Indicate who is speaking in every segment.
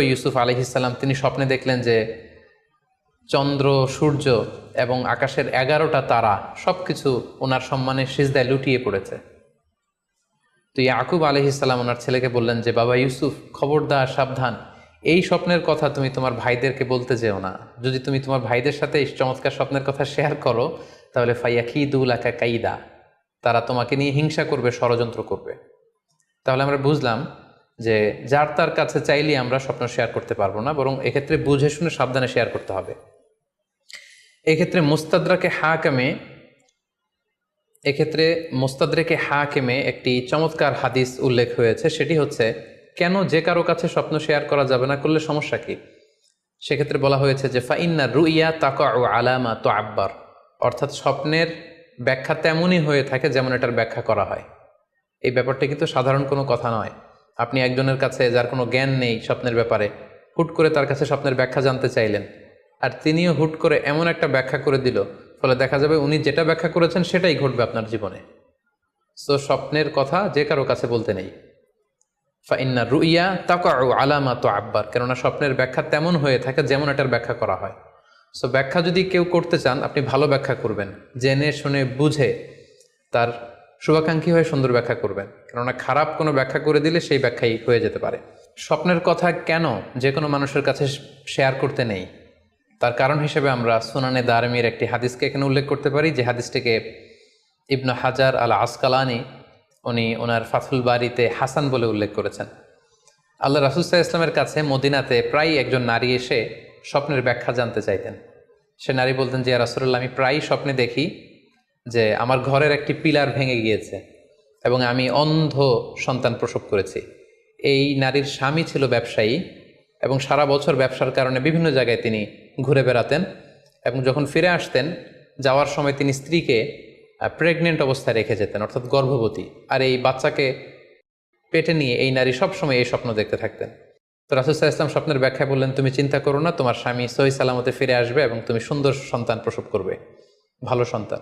Speaker 1: ইউসুফ আলাইহিস সালাম তিনি স্বপ্নে দেখলেন যে চন্দ্র, সূর্য এবং আকাশের 11টা তারা সব কিছু ওনার সম্মানে সিজদায় লুটিয়ে পড়েছে। তো ইয়াকুব আলাইহিস সালাম ওনার ছেলেকে বললেন যে, বাবা ইউসুফ, খবরদার, সাবধান, এই স্বপ্নের কথা তুমি তোমার ভাইদেরকে বলতে যেও না। যদি তুমি তোমার ভাইদের সাথে এই চমৎকার স্বপ্নের কথা শেয়ার করো, তাহলে ফাইয়াকিদুলাকা কাইদা, তারা তোমাকে নিয়ে হিংসা করবে, ষড়যন্ত্র করবে। তাহলে আমরা বুঝলাম যে যার তার কাছে চাইলেই আমরা স্বপ্ন শেয়ার করতে পারবো না, বরং এক্ষেত্রে বুঝে শুনে সাবধানে শেয়ার করতে হবে। এক্ষেত্রে মুস্তাদরেকে হাকিমে একটি চমৎকার হাদিস উল্লেখ হয়েছে, সেটি হচ্ছে কেন যে কারো কাছে স্বপ্ন শেয়ার করা যাবে না, করলে সমস্যা কি। সেক্ষেত্রে বলা হয়েছে যে ফাইন্না রুইয়া তাকাউ আলামা তো আব্বার, অর্থাৎ স্বপ্নের ব্যাখ্যা তেমনই হয়ে থাকে যেমন এটার ব্যাখ্যা করা হয়। এই ব্যাপারটা কিন্তু সাধারণ কোনো কথা নয়। আপনি একজনের কাছে যার কোনো জ্ঞান নেই স্বপ্নের ব্যাপারে, হুট করে তার কাছে স্বপ্নের ব্যাখ্যা জানতে চাইলেন, আর তিনিও হুট করে এমন একটা ব্যাখ্যা করে দিল, ফলে দেখা যাবে উনি যেটা ব্যাখ্যা করেছেন সেটাই ঘটবে আপনার জীবনে। সো স্বপ্নের কথা যে কারো কাছে বলতে নেই। ফাইন্না রুইয়া তাকাউ আলামা তো আব্বার, কেননা স্বপ্নের ব্যাখ্যা তেমন হয়ে থাকে যেমন এটার ব্যাখ্যা করা হয়। সো ব্যাখ্যা যদি কেউ করতে চান, আপনি ভালো ব্যাখ্যা করবেন, জেনে শুনে বুঝে তার শুভাকাঙ্ক্ষী হয়ে সুন্দর ব্যাখ্যা করবেন, কেননা খারাপ কোনো ব্যাখ্যা করে দিলে সেই ব্যাখ্যাই হয়ে যেতে পারে। স্বপ্নের কথা কেন যে কোনো মানুষের কাছে শেয়ার করতে নেই, তার কারণ হিসেবে আমরা সুনানে দারমির একটি হাদিসকে এখানে উল্লেখ করতে পারি, যে হাদিসটিকে ইবনে হাজার আল আসকালানি উনি ওনার ফাথুল বারিতে হাসান বলে উল্লেখ করেছেন। আল্লাহ রাসূল সাল্লাল্লাহু আলাইহি ওয়াসাল্লামের কাছে মদিনাতে প্রায় একজন নারী এসে স্বপ্নের ব্যাখ্যা জানতে চাইতেন। সে নারী বলতেন যে, ইয়া রাসূলুল্লাহ, আমি প্রায়ই স্বপ্নে দেখি যে আমার ঘরের একটি পিলার ভেঙে গিয়েছে এবং আমি অন্ধ সন্তান প্রসব করেছি। এই নারীর স্বামী ছিল ব্যবসায়ী এবং সারা বছর ব্যবসার কারণে বিভিন্ন জায়গায় তিনি ঘুরে বেড়াতেন, এবং যখন ফিরে আসতেন যাওয়ার সময় তিনি স্ত্রীকে প্রেগনেন্ট অবস্থায় রেখে যেতেন, অর্থাৎ গর্ভবতী, আর এই বাচ্চাকে পেটে নিয়ে এই নারী সবসময় এই স্বপ্ন দেখতে থাকতেন। তো রাসূল সাল্লাল্লাহু আলাইহি ওয়াসাল্লাম স্বপ্নের ব্যাখ্যায় বললেন, তুমি চিন্তা করো না, তোমার স্বামী সহি সালামতে ফিরে আসবে এবং তুমি সুন্দর সন্তান প্রসব করবে, ভালো সন্তান।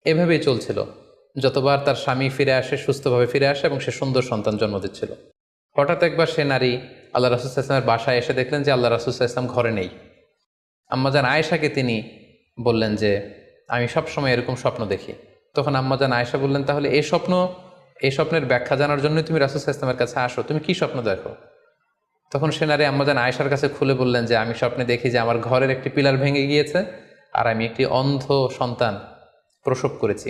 Speaker 1: এভাবেই চলছিল, যতবার তার স্বামী ফিরে আসে, সুস্থভাবে ফিরে আসে এবং সে সুন্দর সন্তান জন্ম দিচ্ছিল। হঠাৎ একবার সে নারী আল্লাহ রাসূল সাল্লাল্লাহু আলাইহি ওয়াসাল্লামের বাসায় এসে দেখলেন যে আল্লাহ রাসূল সাল্লাল্লাহু আলাইহি ওয়াসাল্লাম ঘরে নেই। আম্মাজান আয়েশাকে তিনি বললেন যে, আমি সবসময় এরকম স্বপ্ন দেখি। তখন আম্মাজান আয়েশা বললেন, তাহলে এই স্বপ্নের ব্যাখ্যা জানার জন্যই তুমি রাসূল সাল্লাল্লাহু আলাইহি ওয়াসাল্লামের কাছে আসো, তুমি কি স্বপ্ন দেখো? তখন সে নারী আম্মাজান আয়েশার কাছে খুলে বললেন যে, আমি স্বপ্নে দেখি যে আমার ঘরের একটি পিলার ভেঙে গিয়েছে আর আমি একটি অন্ধ সন্তান প্রসব করেছি।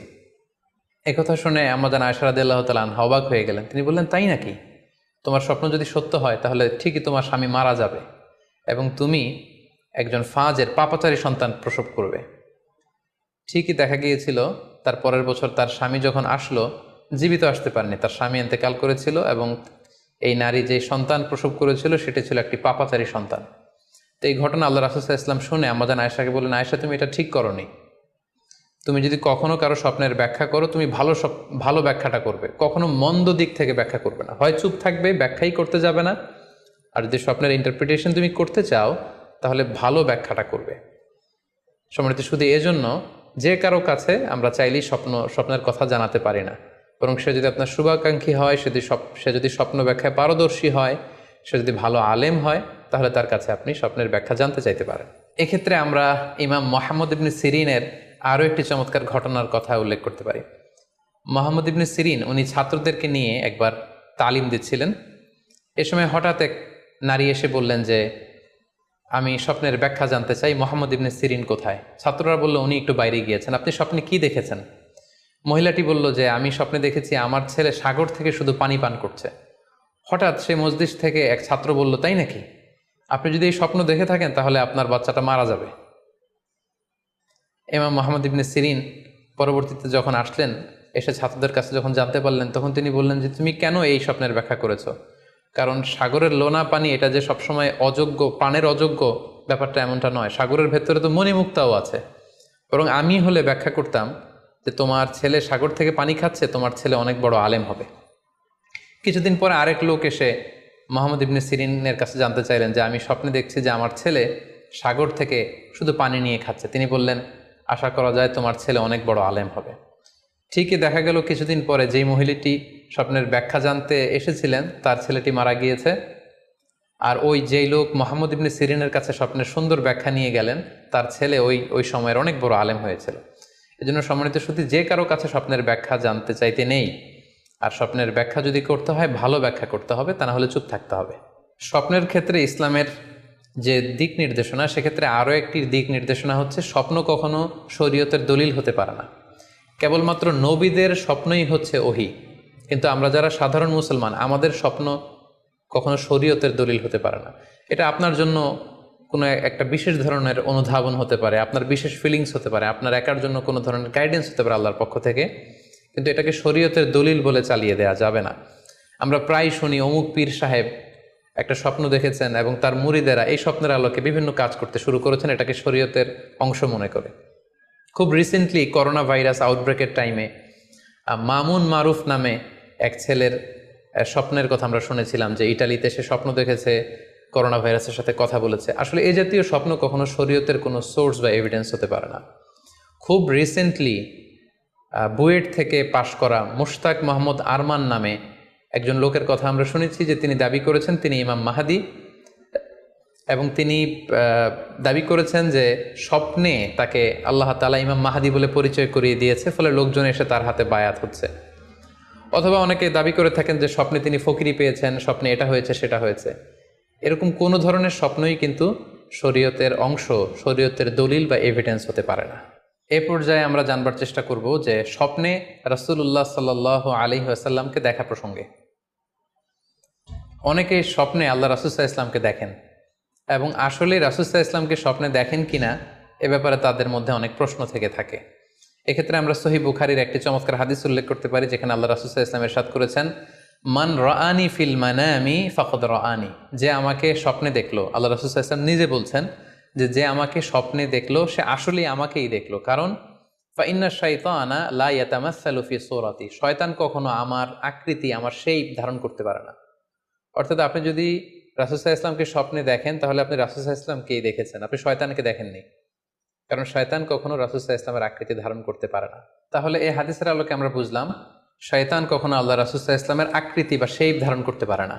Speaker 1: একথা শুনে আম্মাজান আয়েশা রাদিয়াল্লাহু তাআলা আনহা অবাক হয়ে গেলেন। তিনি বললেন, তাই নাকি? তোমার স্বপ্ন যদি সত্য হয় তাহলে ঠিকই তোমার স্বামী মারা যাবে এবং তুমি একজন ফাজের পাপাচারী সন্তান প্রসব করবে। ঠিকই দেখা গিয়েছিল, তার পরের বছর তার স্বামী যখন আসলো, জীবিত আসতে পারেনি, তার স্বামী ইন্তেকাল করেছিল এবং এই নারী যে সন্তান প্রসব করেছিল সেটি ছিল একটি পাপাচারী সন্তান। তো এই ঘটনা আল্লাহ রাসূল সাল্লাল্লাহু আলাইহি ওয়াসাল্লাম শুনে আম্মাজান আয়েশাকে বললেন, আয়েশা, তুমি এটা ঠিক করনি। তুমি যদি কখনো কারো স্বপ্নের ব্যাখ্যা করো, তুমি ভালো ব্যাখ্যাটা করবে, কখনো মন্দ দিক থেকে ব্যাখ্যা করবে না। হয় চুপ থাকবে, ব্যাখ্যাই করতে যাবে না, আর যদি স্বপ্নের ইন্টারপ্রিটেশন তুমি করতে চাও তাহলে ভালো ব্যাখ্যাটা করবে। সম্মানিত, শুধু এজন্য যে কারো কাছে আমরা চাইলেই স্বপ্নের কথা জানাতে পারি না, বরং সে যদি আপনার শুভাকাঙ্ক্ষী হয়, সে যদি স্বপ্ন ব্যাখ্যায় পারদর্শী হয়, সে যদি ভালো আলেম হয়, তাহলে তার কাছে আপনি স্বপ্নের ব্যাখ্যা জানতে চাইতে পারেন। এক্ষেত্রে আমরা ইমাম মুহাম্মদ ইবনে সিরিনের আরও একটি চমৎকার ঘটনার কথা উল্লেখ করতে পারি। মুহাম্মদ ইবনে সিরিন উনি ছাত্রদেরকে নিয়ে একবার তালিম দিচ্ছিলেন। এ সময় হঠাৎ এক নারী এসে বললেন যে, আমি স্বপ্নের ব্যাখ্যা জানতে চাই, মুহাম্মদ ইবনে সিরিন কোথায়? ছাত্ররা বলল, উনি একটু বাইরে গিয়েছেন। আপনি স্বপ্নে কি দেখেছেন? মহিলাটি বলল যে, আমি স্বপ্নে দেখেছি আমার ছেলে সাগর থেকে শুধু পানি পান করছে। হঠাৎ সে মসজিদ থেকে এক ছাত্র বলল, তাই নাকি? আপনি যদি এই স্বপ্ন দেখে থাকেন তাহলে আপনার বাচ্চাটা মারা যাবে। ইমাম মুহাম্মদ ইবনে সিরিন পরবর্তীতে যখন আসলেন, এসে ছাত্রদের কাছে যখন জানতে পারলেন, তখন তিনি বললেন যে, তুমি কেন এই স্বপ্নের ব্যাখ্যা করেছো? কারণ সাগরের লোনা পানি এটা যে সবসময় অযোগ্য, পানের অযোগ্য, ব্যাপারটা এমনটা নয়। সাগরের ভেতরে তো মণিমুক্তাও আছে। বরং আমি হলে ব্যাখ্যা করতাম যে, তোমার ছেলে সাগর থেকে পানি খাচ্ছে, তোমার ছেলে অনেক বড় আলেম হবে। কিছুদিন পরে আরেক লোক এসে মুহাম্মদ ইবনে সিরিনের কাছে জানতে চাইলেন যে, আমি স্বপ্নে দেখছি যে আমার ছেলে সাগর থেকে শুধু পানি নিয়ে খাচ্ছে। তিনি বললেন, আশা করা যায় তোমার ছেলে অনেক বড় আলেম হবে। ঠিকই দেখা গেল কিছুদিন পরে যেই মহিলাটি স্বপ্নের ব্যাখ্যা জানতে এসেছিলেন, তার ছেলেটি মারা গিয়েছে আর ওই যেই লোক মুহাম্মদ ইবনে সিরিনের কাছে স্বপ্নের সুন্দর ব্যাখ্যা নিয়ে গেলেন, তার ছেলে ওই সময়ের অনেক বড় আলেম হয়েছিল। এজন্য সম্মানিত শুধু যে কারো কাছে স্বপ্নের ব্যাখ্যা জানতে চাইতে নেই। আর স্বপ্নের ব্যাখ্যা যদি করতে হয় ভালো ব্যাখ্যা করতে হবে, তা না হলে চুপ থাকতে হবে। স্বপ্নের ক্ষেত্রে ইসলামের যে দিক নির্দেশনা, সেক্ষেত্রে আরও একটি দিক নির্দেশনা হচ্ছে স্বপ্ন কখনো শরীয়তের দলিল হতে পারে না। কেবলমাত্র নবীদের স্বপ্নই হচ্ছে ওহী, কিন্তু আমরা যারা সাধারণ মুসলমান, আমাদের স্বপ্ন কখনো শরীয়তের দলিল হতে পারে না। এটা আপনার জন্য কোনো একটা বিশেষ ধরনের অনুধাবন হতে পারে, আপনার বিশেষ ফিলিংস হতে পারে, আপনার একার জন্য কোনো ধরনের গাইডেন্স হতে পারে আল্লাহর পক্ষ থেকে, কিন্তু এটাকে শরীয়তের দলিল বলে চালিয়ে দেওয়া যাবে না। আমরা প্রায় শুনি অমুক পীর সাহেব একটা স্বপ্ন দেখেছেন এবং তার মুরিদেরা এই স্বপ্নের আলোকে বিভিন্ন কাজ করতে শুরু করেছেন, এটাকে শরীয়তের অংশ মনে করে। খুব রিসেন্টলি করোনা ভাইরাস আউটব্রেকের টাইমে মামুন মারুফ নামে এক ছেলের স্বপ্নের কথা আমরা শুনেছিলাম, যে ইটালিতে সে স্বপ্ন দেখেছে করোনা ভাইরাসের সাথে কথা বলেছে। আসলে এই জাতীয় স্বপ্ন কখনো শরীয়তের কোনো সোর্স বা এভিডেন্স হতে পারে না। খুব রিসেন্টলি বুয়েট থেকে পাশ করা মুশতাক মোহাম্মদ আরমান নামে একজন লোকের কথা আমরা শুনেছি, যে তিনি দাবি করেছেন তিনি ইমাম মাহাদি, এবং তিনি দাবি করেছেন যে স্বপ্নে তাকে আল্লাহ তাআলা ইমাম মাহাদি বলে পরিচয় করিয়ে দিয়েছে, ফলে লোকজন এসে তার হাতে বায়াত হচ্ছে। অথবা অনেকে দাবি করে থাকেন যে স্বপ্নে তিনি ফকিরি পেয়েছেন, স্বপ্নে এটা হয়েছে সেটা হয়েছে। এরকম কোনো ধরনের স্বপ্নই কিন্তু শরীয়তের অংশ, শরীয়তের দলিল বা এভিডেন্স হতে পারে না। এ পর্যায়ে আমরা জানবার চেষ্টা করব যে স্বপ্নে রাসূলুল্লাহ সাল্লাল্লাহু আলাইহি ওয়াসাল্লামকে দেখা প্রসঙ্গে অনেকে স্বপ্নে আল্লাহ রাসূল সাল্লাল্লাহু আলাইহি ওয়াসাল্লামকে দেখেন, এবং আসলে রাসূল সাল্লাল্লাহু আলাইহি ওয়াসাল্লামকে স্বপ্নে দেখেন কিনা এ ব্যাপারে তাদের মধ্যে অনেক প্রশ্ন থেকে থাকে। এক্ষেত্রে আমরা সহিহ বুখারীর একটি চমৎকার হাদিস উল্লেখ করতে পারি, যেখানে আল্লাহ রাসূল সাল্লাল্লাহু আলাইহি ওয়াসাল্লাম ইরশাদ করেছেন, মান রাআনি ফিল মানামি ফাকাদ রাআনি। যে আমাকে স্বপ্নে দেখলো, আল্লাহ রাসূল সাল্লাল্লাহু আলাইহি ওয়াসাল্লাম নিজে বলছেন যে আমাকে স্বপ্নে দেখলো সে আসলেই আমাকেই দেখলো। কারণ ফাইন্না শাইতানা লা ইয়াতামাসসালু ফি সূরাতি, শয়তান কখনো আমার আকৃতি, আমার শেপ ধারণ করতে পারে না। অর্থাৎ আপনি যদি রাসূল সাল্লাল্লাহু আলাইহি ওয়াসাল্লামকে স্বপ্নে দেখেন, তাহলে আপনি রাসূল সাল্লাল্লাহু আলাইহি ওয়াসাল্লামকেই দেখেছেন, আপনি শয়তানকে দেখেননি। কারণ শয়তান কখনো রাসূল সাল্লাল্লাহু আলাইহি ওয়াসাল্লামের আকৃতি ধারণ করতে পারে না। তাহলে এই হাদিসের আলোকে আমরা বুঝলাম শয়তান কখনো আল্লাহ রাসূল সাল্লাল্লাহু আলাইহি ওয়াসাল্লামের আকৃতি বা শেপ ধারণ করতে পারে না।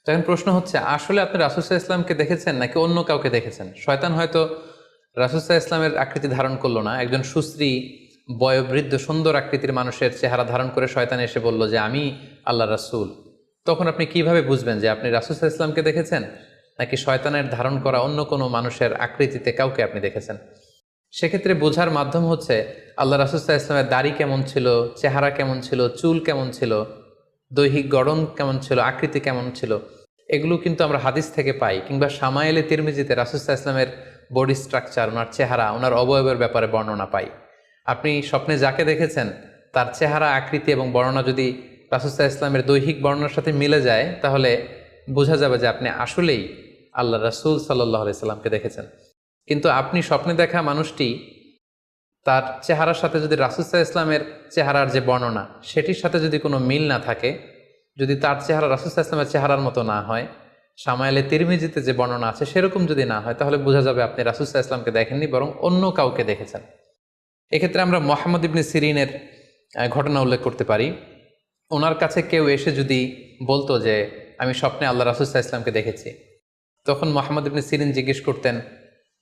Speaker 1: তখন প্রশ্ন হচ্ছে, আসলে আপনি রাসূল সাল্লাল্লাহু আলাইহি ওয়াসাল্লামকে দেখেছেন নাকি অন্য কাউকে দেখেছেন? শয়তান হয়তো রাসূল সাল্লাল্লাহু আলাইহি ওয়াসাল্লামের আকৃতি ধারণ করলো না, একজন সুশ্রী বয়োবৃদ্ধ সুন্দর আকৃতির মানুষের চেহারা ধারণ করে শয়তান এসে বলল যে আমি আল্লাহ রাসূল। তখন আপনি কিভাবে বুঝবেন যে আপনি রাসূল সাল্লাল্লাহু আলাইহি ওয়াসাল্লামকে দেখেছেন নাকি শয়তানের ধারণ করা অন্য কোনো মানুষের আকৃতিতে কাউকে আপনি দেখেছেন? সেক্ষেত্রে বোঝার মাধ্যম হচ্ছে আল্লাহ রাসূল সাল্লাল্লাহু আলাইহি ওয়াসাল্লামের দাড়ি কেমন ছিল, চেহারা কেমন ছিল, চুল কেমন ছিল, দৈহিক গড়ন কেমন ছিল, আকৃতি কেমন ছিল, এগুলো কিন্তু আমরা হাদিস থেকে পাই, কিংবা শামায়েলে তিরমিজিতে রাসূল সাল্লাল্লাহু আলাইহি ওয়াসাল্লামের বডি স্ট্রাকচার, ওনার চেহারা, ওনার অবয়বের ব্যাপারে বর্ণনা পাই। আপনি স্বপ্নে যাকে দেখেছেন তার চেহারা, আকৃতি এবং বর্ণনা যদি রাসূল সাল্লাল্লাহু আলাইহি ওয়াসাল্লামের দৈহিক বর্ণনার সাথে মিলে যায়, তাহলে বোঝা যাবে যে আপনি আসলেই আল্লাহ রাসূল সাল্লাল্লাহু আলাইহি ওয়াসাল্লামকে দেখেছেন। কিন্তু আপনি স্বপ্নে দেখা মানুষটি, তার চেহারার সাথে যদি রাসূল সাল্লাল্লাহু আলাইহি ওয়াসাল্লামের চেহারার যে বর্ণনা সেটির সাথে যদি কোনো মিল না থাকে, যদি তার চেহারা রাসূল সাল্লাল্লাহু আলাইহি ওয়াসাল্লামের চেহারার মতো না হয়, শামায়েলে তিরমিজিতে যে বর্ণনা আছে সেরকম যদি না হয়, তাহলে বোঝা যাবে আপনি রাসূল সাল্লাল্লাহু আলাইহি ওয়াসাল্লামকে দেখেননি, বরং অন্য কাউকে দেখেছেন। এক্ষেত্রে আমরা মুহাম্মদ ইবনে সিরিনের ঘটনা উল্লেখ করতে পারি। ওনার কাছে কেউ এসে যদি বলতো যে আমি স্বপ্নে আল্লাহ রাসূল সাল্লাল্লাহু আলাইহি ওয়াসাল্লামকে দেখেছি, তখন মুহাম্মদ ইবনে সিরিন জিজ্ঞেস করতেন,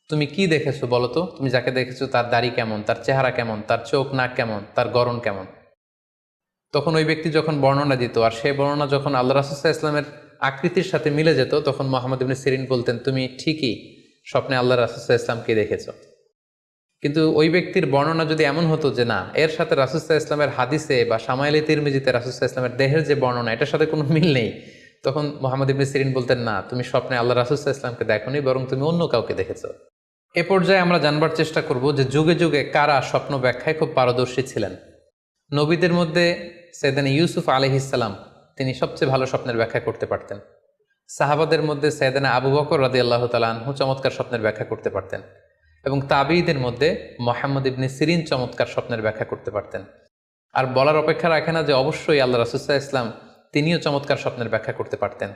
Speaker 1: তুমি কি দেখেছো বলো তো? তুমি যাকে দেখেছো তার দাড়ি কেমন, তার চেহারা কেমন, তার চোখ নাক কেমন, তার গড়ন কেমন? তখন ওই ব্যক্তি যখন বর্ণনা দিত, আর সেই বর্ণনা যখন আল্লাহ রাসূল সাল্লাল্লাহু আলাইহি ওয়াসাল্লামের আকৃতির সাথে মিলে যেত, তখন মুহাম্মদ ইবনে সিরিন বলতেন, তুমি ঠিকই স্বপ্নে আল্লাহ রাসূল সাল্লাল্লাহু আলাইহি ওয়াসাল্লামকে দেখেছো। কিন্তু ওই ব্যক্তির বর্ণনা যদি এমন হতো যে না, এর সাথে রাসূল সাল্লাল্লাহু আলাইহি ওয়াসাল্লামের হাদিসে বা শামায়েলে তিরমিজিতে রাসূল সাল্লাল্লাহু আলাইহি ওয়াসাল্লামের দেহের যে বর্ণনা, এটার সাথে কোনো মিল নেই, তখন মুহাম্মদ ইবনে সিরিন বলতেন, না, তুমি স্বপ্নে আল্লাহ রাসূল সাল্লাল্লাহু আলাইহি ওয়াসাল্লামকে দেখোনি, বরং তুমি অন্য কাউকে দেখেছো। এ পর্যায়ে আমরা জানবার চেষ্টা করব যে যুগে যুগে কারা স্বপ্ন ব্যাখ্যায় খুব পারদর্শী ছিলেন। নবীদের মধ্যে সাইয়েদনা ইউসুফ আলাইহিস সালাম, তিনি সবচেয়ে ভালো স্বপ্নের ব্যাখ্যা করতে পারতেন। সাহাবাদের মধ্যে সাইয়েদনা আবু বকর রাদিয়াল্লাহু তাআলা আনহু চমৎকার স্বপ্নের ব্যাখ্যা করতে পারতেন, এবং তাবিঈদের মধ্যে মুহাম্মদ ইবনে সিরিন চমৎকার স্বপ্নের ব্যাখ্যা করতে পারতেন। আর বলার অপেক্ষা রাখে না যে অবশ্যই আল্লাহ রাসূল সাল্লাল্লাহু আলাইহি ওয়াসাল্লাম তিনিও চমৎকার স্বপ্নের ব্যাখ্যা করতে পারতেন।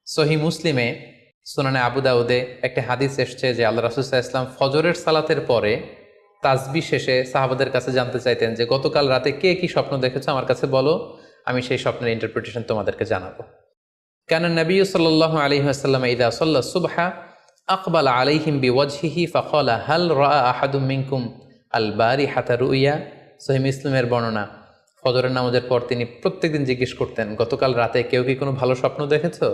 Speaker 1: সহিহ মুসলিমে, সুনানে আবু দাউদে একটি হাদিস এসছে যে আল্লাহ রাসূল সাল্লাল্লাহু আলাইহি ওয়াসাল্লাম ফজরের সালাতের পরে তাসবিহ শেষে সাহাবাদের কাছে জানতে চাইতেন যে গতকাল রাতে কে কি স্বপ্ন দেখেছো আমার কাছে বলো, আমি সেই স্বপ্নের ইন্টারপ্রিটেশন তোমাদেরকে জানাবো। কানা নবী সাল্লাল্লাহু আলাইহি ওয়াসাল্লাম ইযা সাল্লা সুবহা আকবালা আলাইহিম বিওয়াজহিহি ফাকালা হাল রাআ আহাদুম মিনকুম আল বারিহাতা রুইয়া। সহিহ মুসলিমের বর্ণনা, ফজরের নামাজের পর তিনি প্রত্যেকদিন জিজ্ঞেস করতেন, গতকাল রাতে কেউ কি কোনো ভালো স্বপ্ন দেখেছো?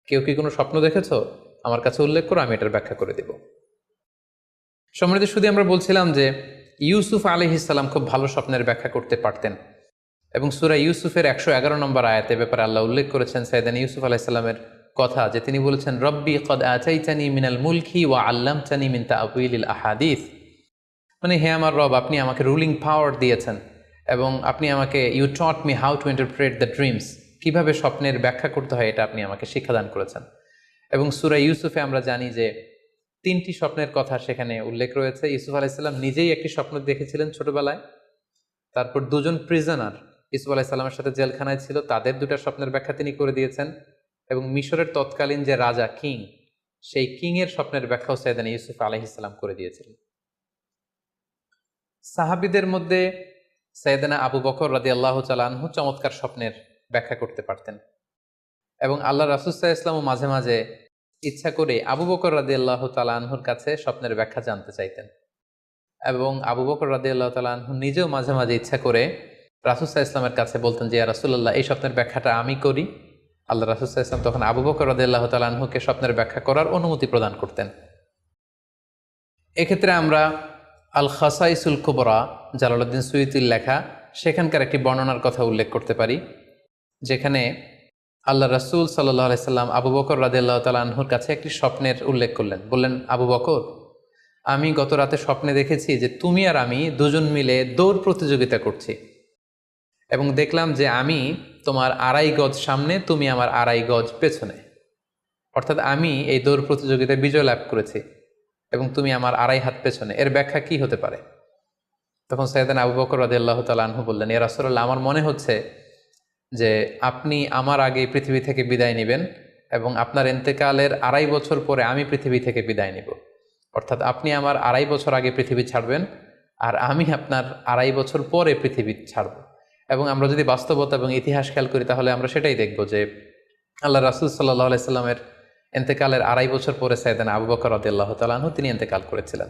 Speaker 1: কেউ কি কোনো স্বপ্ন দেখেছো? আমার কাছে উল্লেখ করো, আমি এটার ব্যাখ্যা করে দেব। সম্মানিত শুধু আমরা বলছিলাম যে ইউসুফ আলাইহিস সালাম খুব ভালো স্বপ্নের ব্যাখ্যা করতে পারতেন, এবং সূরা ইউসুফের 111 নম্বর আয়াতে ব্যাপারে আল্লাহ উল্লেখ করেছেন সাইয়েদানা ইউসুফ আলাইহিস সালামের কথা, যে তিনি বলেছেন, রব্বি কদ আতাইতানি মিনাল মুলকি ওয়া আল্লামতানি মিন তা'ওয়িলিল আহাদিস। মানে হে আমার রব, আপনি আমাকে রুলিং পাওয়ার দিয়েছেন এবং আপনি আমাকে you taught me how to interpret the dreams, কিভাবে স্বপ্নের ব্যাখ্যা করতে হয় এটা আপনি আমাকে শিক্ষাদান করেছেন। এবং সূরা ইউসুফে আমরা জানি যে 3টি স্বপ্নের কথা সেখানে উল্লেখ রয়েছে। ইউসুফ আলাইহিস সালাম নিজেই একটি স্বপ্ন দেখেছিলেন ছোটবেলায়, তারপর 2জন প্রিজনার ইউসুফ আলাইহিস সালামের সাথে জেলখানায় ছিল, তাদের 2টা স্বপ্নের ব্যাখ্যা তিনি করে দিয়েছেন, এবং মিশরের তৎকালীন যে রাজা কিং, সেই কিংয়ের স্বপ্নের ব্যাখ্যাও সাইয়েদানা ইউসুফ আলাইহিস সালাম করে দিয়েছিলেন। সাহাবীদের মধ্যে সাইয়েদানা আবু বকর রাদিয়াল্লাহু তাআলা আনহু চমৎকার স্বপ্নের ব্যাখ্যা করতে পারতেন, এবং আল্লাহ রাসূল সাল্লাল্লাহু আলাইহি ওয়াসাল্লাম মাঝে মাঝে ইচ্ছা করে আবু বকর রাদিয়াল্লাহু তাআলা আনহুর কাছে স্বপ্নের ব্যাখ্যা জানতে চাইতেন, এবং আবু বকর রাদিয়াল্লাহু তাআলা আনহু নিজেও মাঝে মাঝে ইচ্ছা করে রাসূল সাল্লাল্লাহু আলাইহি ওয়াসাল্লামের কাছে বলতেন যে, ইয়া রাসূলুল্লাহ, এই স্বপ্নের ব্যাখ্যাটা আমি করি। আল্লাহ রাসূল সাল্লাল্লাহু আলাইহি ওয়াসাল্লাম তখন আবু বকর রাদিয়াল্লাহু তাআলা আনহুকে স্বপ্নের ব্যাখ্যা করার অনুমতি প্রদান করতেন। এক্ষেত্রে আমরা আল খাসাইসুল কুবরা, জালালউদ্দিন সুয়ুতির লেখা, সেখানকার একটি বর্ণনার কথা উল্লেখ করতে পারি, যেখানে আল্লাহ রাসূল সাল্লাল্লাহু আলাইহি সাল্লাম আবু বকর রাদিয়াল্লাহু তাআলা আনহুর কাছে একটি স্বপ্নের উল্লেখ করলেন। বললেন, আবু বকর, আমি গত রাতে স্বপ্নে দেখেছি যে তুমি আর আমি 2জন মিলে দৌড় প্রতিযোগিতা করছি, এবং দেখলাম যে আমি তোমার 2.5 গজ সামনে, তুমি আমার 2.5 গজ পেছনে, অর্থাৎ আমি এই দৌড় প্রতিযোগিতায় বিজয় লাভ করেছি এবং তুমি আমার 2.5 হাত পেছনে। এর ব্যাখ্যা কি হতে পারে? তখন সাইয়েদানা আবু বকর রাদিয়াল্লাহু তাআলা আনহু বললেন, ইয়া রাসূলুল্লাহ, আমার মনে হচ্ছে যে আপনি আমার আগে পৃথিবী থেকে বিদায় নেবেন এবং আপনার ইন্তেকালের 2.5 বছর পরে আমি পৃথিবী থেকে বিদায় নিব। অর্থাৎ আপনি আমার 2.5 বছর আগে পৃথিবী ছাড়বেন আর আমি আপনার 2.5 বছর পরে পৃথিবী ছাড়ব। এবং আমরা যদি বাস্তবতা এবং ইতিহাস খেয়াল করি তাহলে আমরা সেটাই দেখব যে আল্লাহ রাসূল সাল্লাল্লাহু আলাইহি সাল্লামের ইন্তেকালের 2.5 বছর পরে সাইয়েদানা আবু বকর রাদিয়াল্লাহু তাআলা আনহু তিনি ইন্তেকাল করেছিলেন।